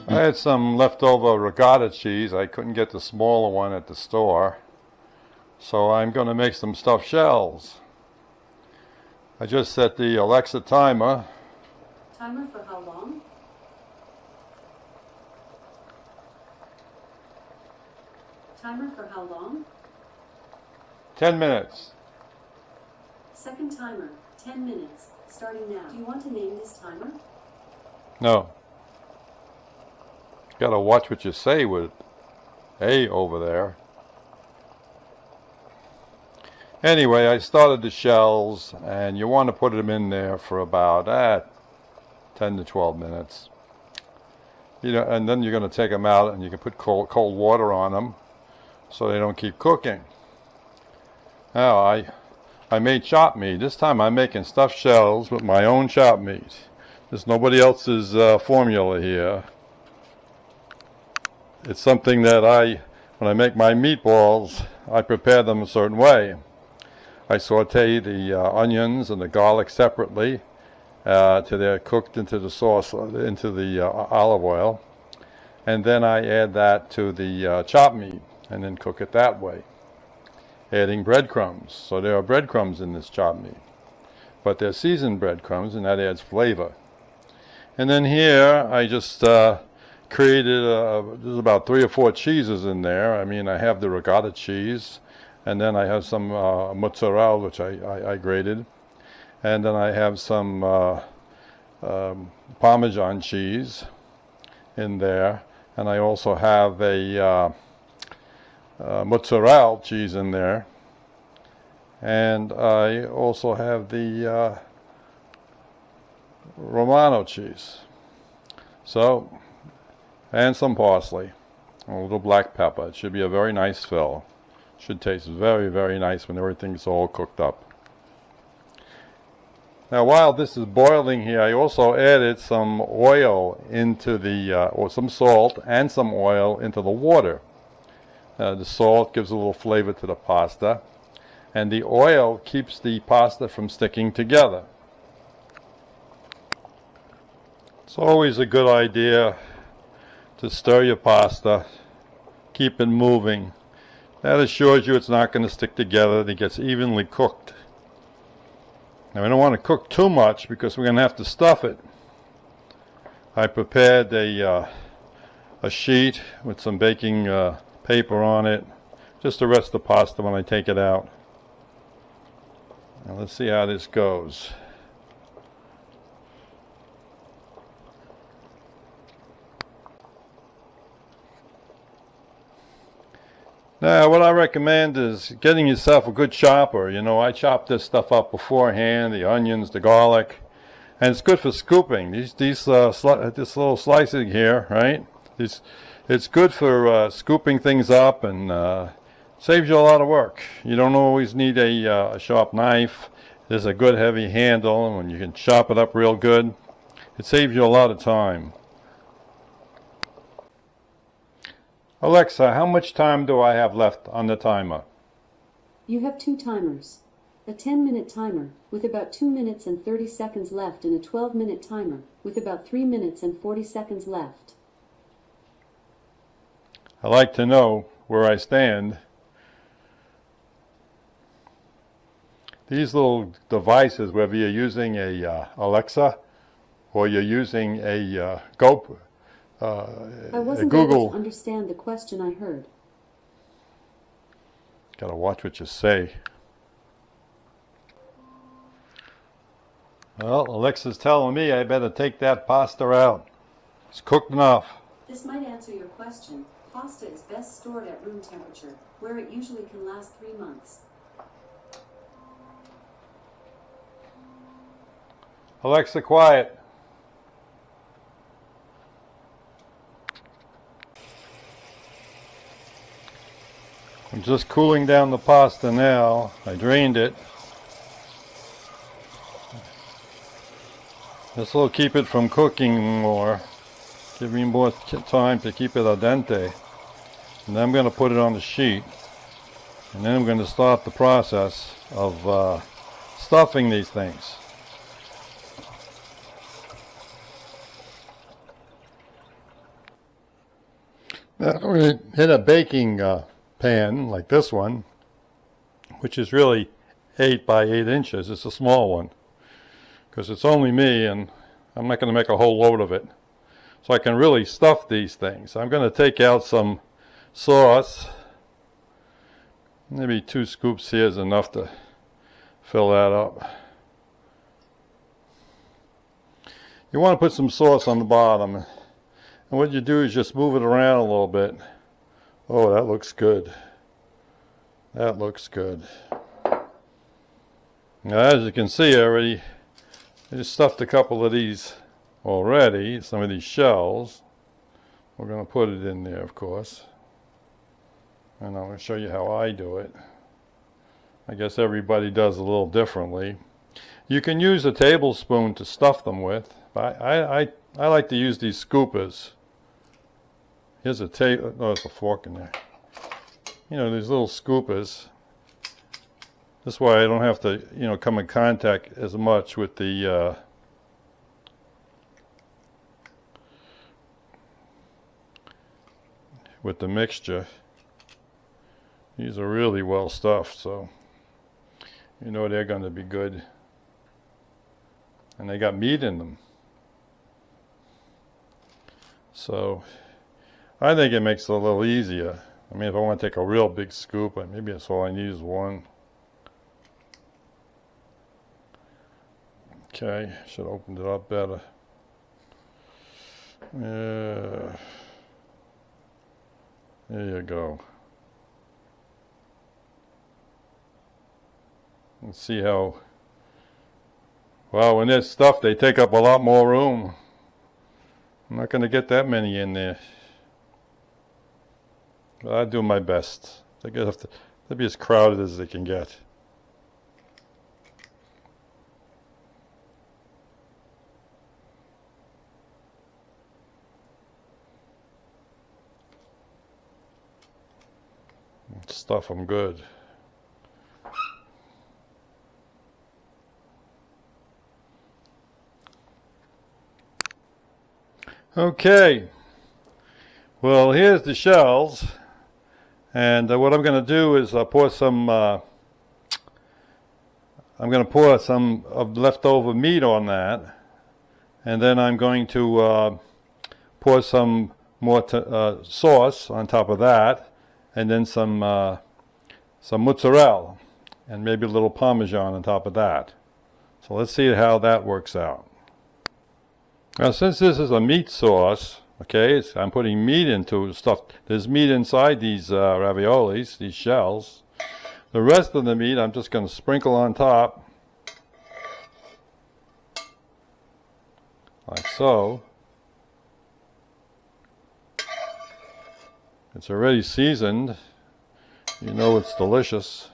I had some leftover ricotta cheese. I couldn't get the smaller one at the store, so I'm going to make some stuffed shells. I just set the Alexa timer. Timer for how long? Timer for how long? 10 minutes. Second timer, 10 minutes, starting now. Do you want to name this timer? No. Gotta watch what you say with A over there. Anyway, I started the shells, and you want to put them in there for about 10 to 12 minutes. You know, and then you're going to take them out, and you can put cold water on them so they don't keep cooking. Now, I made chopped meat. This time I'm making stuffed shells with my own chopped meat. There's nobody else's formula here. It's something that when I make my meatballs, I prepare them a certain way. I saute the onions and the garlic separately till they're cooked into the sauce, into the olive oil. And then I add that to the chopped meat and then cook it that way. Adding breadcrumbs. So there are breadcrumbs in this chopped meat. But they're seasoned breadcrumbs, and that adds flavor. And then here I just created, there's about 3 or 4 cheeses in there. I mean, I have the ricotta cheese, and then I have some mozzarella, which I grated. And then I have some Parmesan cheese in there. And I also have a mozzarella cheese in there. And I also have the Romano cheese. So, and some parsley, a little black pepper. It should be a very nice fill. Should taste very, very nice when everything's all cooked up. Now, while this is boiling here, I also added some oil into the, or some salt and some oil into the water. The salt gives a little flavor to the pasta, and the oil keeps the pasta from sticking together. It's always a good idea to stir your pasta, keep it moving. That assures you it's not going to stick together, that it gets evenly cooked. Now, we don't want to cook too much because we're going to have to stuff it. I prepared a sheet with some baking paper on it, just to rest the pasta when I take it out. Now let's see how this goes. Now, what I recommend is getting yourself a good chopper. You know, I chop this stuff up beforehand, the onions, the garlic, and it's good for scooping. This little slicing here, right? It's good for scooping things up, and saves you a lot of work. You don't always need a sharp knife. There's a good heavy handle, and when you can chop it up real good, it saves you a lot of time. Alexa, how much time do I have left on the timer? You have 2 timers. A 10-minute timer, with about 2 minutes and 30 seconds left, and a 12-minute timer, with about 3 minutes and 40 seconds left. I like to know where I stand. These little devices, whether you're using a Alexa or you're using a I wasn't Google. able to understand the question I heard. Gotta watch what you say. Well, Alexa's telling me I better take that pasta out. It's cooked enough. This might answer your question. Pasta is best stored at room temperature, where it usually can last 3 months. Alexa, quiet. I'm just cooling down the pasta now. I drained it. This will keep it from cooking more. Give me more time to keep it al dente. And then I'm going to put it on the sheet. And then I'm going to start the process of stuffing these things. Now, we're going to hit a baking pan like this one, which is really 8 by 8 inches. It's a small one because it's only me and I'm not going to make a whole load of it. So I can really stuff these things. I'm going to take out some sauce. Maybe 2 scoops here is enough to fill that up. You want to put some sauce on the bottom. And what you do is just move it around a little bit. Oh, that looks good. That looks good. Now, as you can see already, I just stuffed a couple of these already, some of these shells. We're going to put it in there, of course. And I'm going to show you how I do it. I guess everybody does a little differently. You can use a tablespoon to stuff them with. I like to use these scoopers. Here's a oh, there's a fork in there. You know, these little scoopers. This way I don't have to, you know, come in contact as much with the mixture. These are really well stuffed, so you know they're going to be good. And they got meat in them. So I think it makes it a little easier. I mean, if I want to take a real big scoop, maybe that's all I need is one. Okay, should have opened it up better. There you go. Let's see how, well, when they're stuffed, they take up a lot more room. I'm not going to get that many in there. But I do my best. They have to be as crowded as they can get. Stuff them good. Okay, well, here's the shells, and what I'm going to do is pour some of leftover meat on that, and then I'm going to pour some more sauce on top of that, and then some mozzarella, and maybe a little Parmesan on top of that. So let's see how that works out. Now, since this is a meat sauce, okay, I'm putting meat into stuff. There's meat inside these raviolis, these shells. The rest of the meat I'm just going to sprinkle on top, like so. It's already seasoned. You know it's delicious.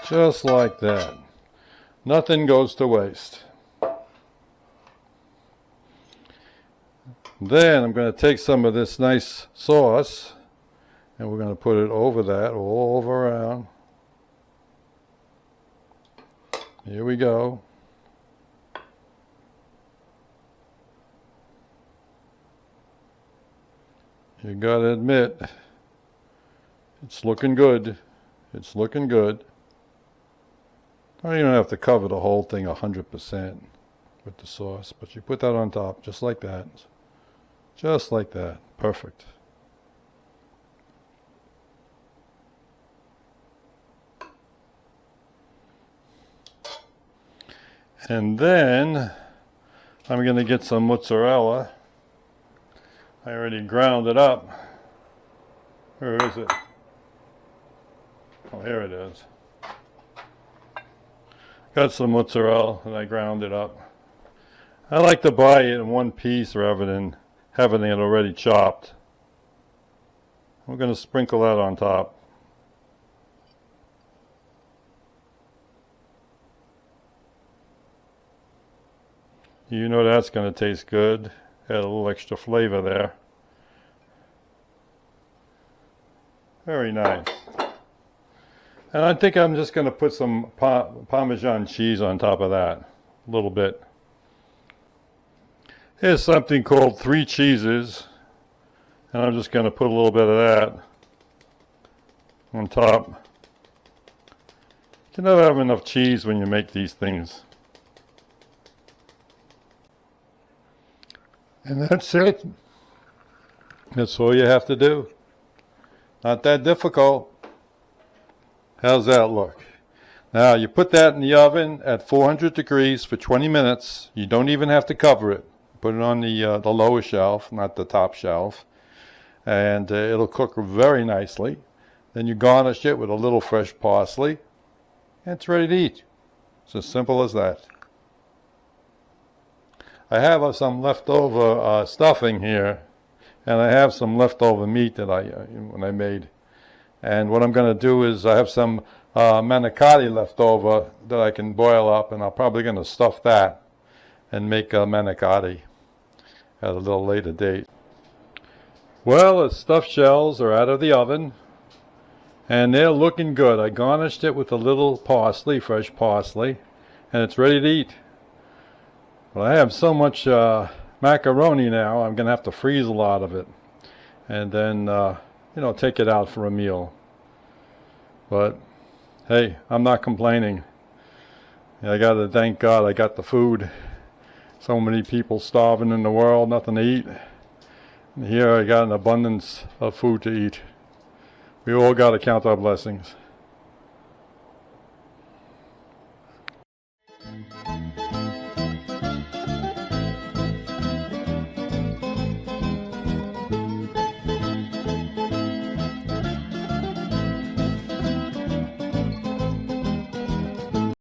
Just like that. Nothing goes to waste. Then I'm going to take some of this nice sauce and we're going to put it over that, all over around. Here we go. You got to admit, it's looking good. It's looking good. Now, you don't have to cover the whole thing 100% with the sauce, but you put that on top just like that. Just like that. Perfect. And then I'm going to get some mozzarella. I already ground it up. Where is it? Oh, here it is. Got some mozzarella and I ground it up. I like to buy it in one piece rather than having it already chopped. We're going to sprinkle that on top. You know that's going to taste good. Add a little extra flavor there. Very nice. And I think I'm just going to put some Parmesan cheese on top of that. A little bit. Here's something called 3 cheeses. And I'm just going to put a little bit of that on top. You can never have enough cheese when you make these things. And that's it. That's all you have to do. Not that difficult. How's that look? Now you put that in the oven at 400 degrees for 20 minutes. You don't even have to cover it. Put it on the lower shelf, not the top shelf. And it'll cook very nicely. Then you garnish it with a little fresh parsley. And it's ready to eat. It's as simple as that. I have some leftover stuffing here, and I have some leftover meat that I made. And what I'm going to do is I have some manicotti left over that I can boil up, and I'm probably going to stuff that and make manicotti at a little later date. Well, the stuffed shells are out of the oven, and they're looking good. I garnished it with a little parsley, fresh parsley, and it's ready to eat. Well, I have so much macaroni now, I'm going to have to freeze a lot of it. And then, take it out for a meal. But, hey, I'm not complaining. I got to thank God I got the food. So many people starving in the world, nothing to eat. And here I got an abundance of food to eat. We all got to count our blessings.